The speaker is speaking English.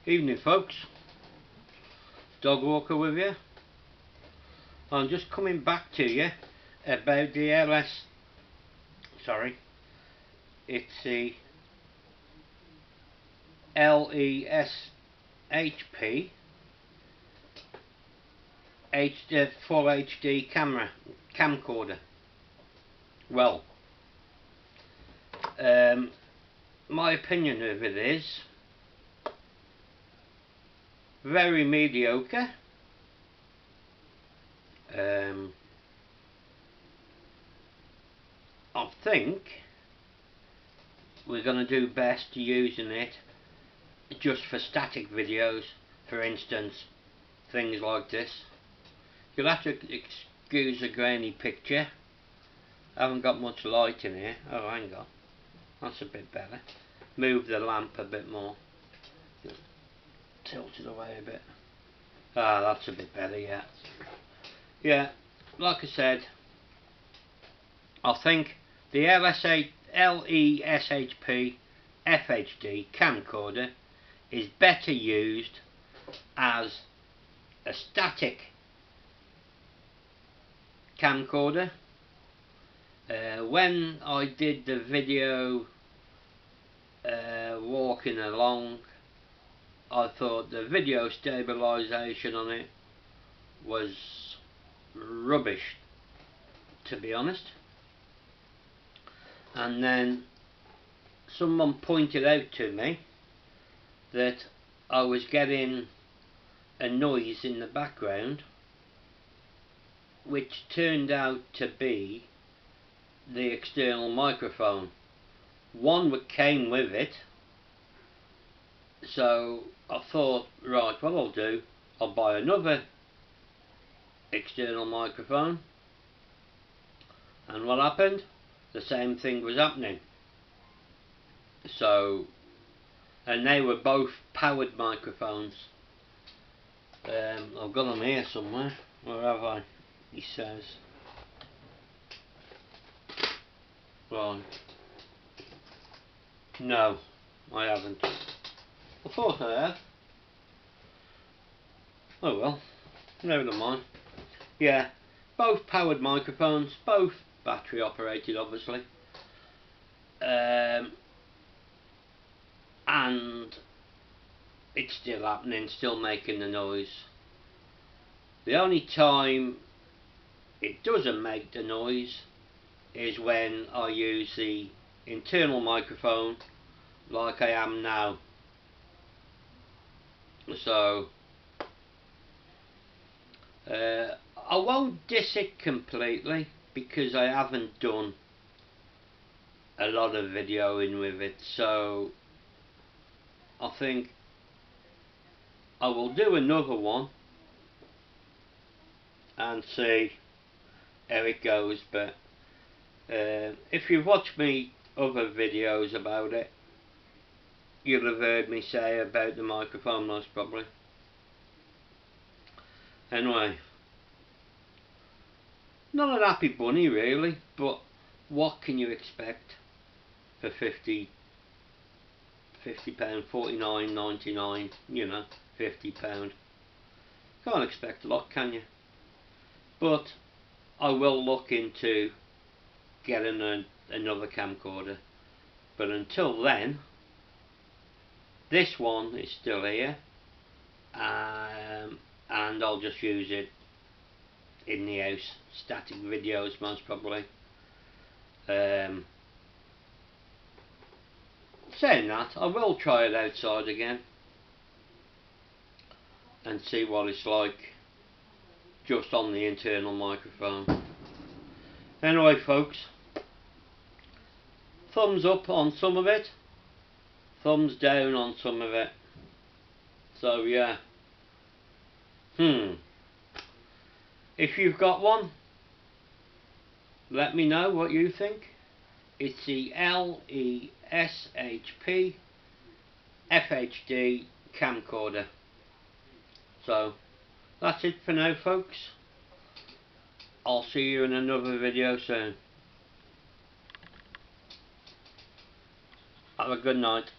Evening folks, Dog Walker with you. I'm just coming back to you about the it's the LESHP Full HD camcorder. Well, my opinion of it is very mediocre. I think we're going to do best using it just for static videos, for instance, things like this. You'll have to excuse a grainy picture. I haven't got much light in here. Oh, hang on, that's a bit better. Move the lamp a bit more. Just tilt it away a bit. Ah, that's a bit better, yeah. Yeah, like I said, I think the LESHP FHD camcorder is better used as a static camcorder. When I did the video walking along, I thought the video stabilisation on it was rubbish, to be honest. And then someone pointed out to me that I was getting a noise in the background, which turned out to be the external microphone. One that came with it, so I thought, right, what I'll do, I'll buy another external microphone. And what happened? The same thing was happening. So, and they were both powered microphones. I've got them here somewhere. Where have I? He says. Right. No, I haven't. I thought I had. Oh well, never mind. Yeah, both powered microphones, both battery operated, obviously. And it's still happening, still making the noise. The only time it doesn't make the noise is when I use the internal microphone like I am now. So I won't diss it completely because I haven't done a lot of videoing with it, so I think I will do another one and see how it goes. But if you've watched me other videos about it, you'll have heard me say about the microphone most probably. Anyway, not a happy bunny really, but what can you expect for £50, £49.99, you know, £50. Can't expect a lot, can you? But I will look into getting another camcorder. But until then, this one is still here, and I'll just use it in the house, static videos most probably. Saying that, I will try it outside again and see what it's like just on the internal microphone. Anyway folks, thumbs up on some of it, thumbs down on some of it. So yeah, if you've got one, let me know what you think. It's the LESHP FHD camcorder. So that's it for now folks. I'll see you in another video soon. Have a good night.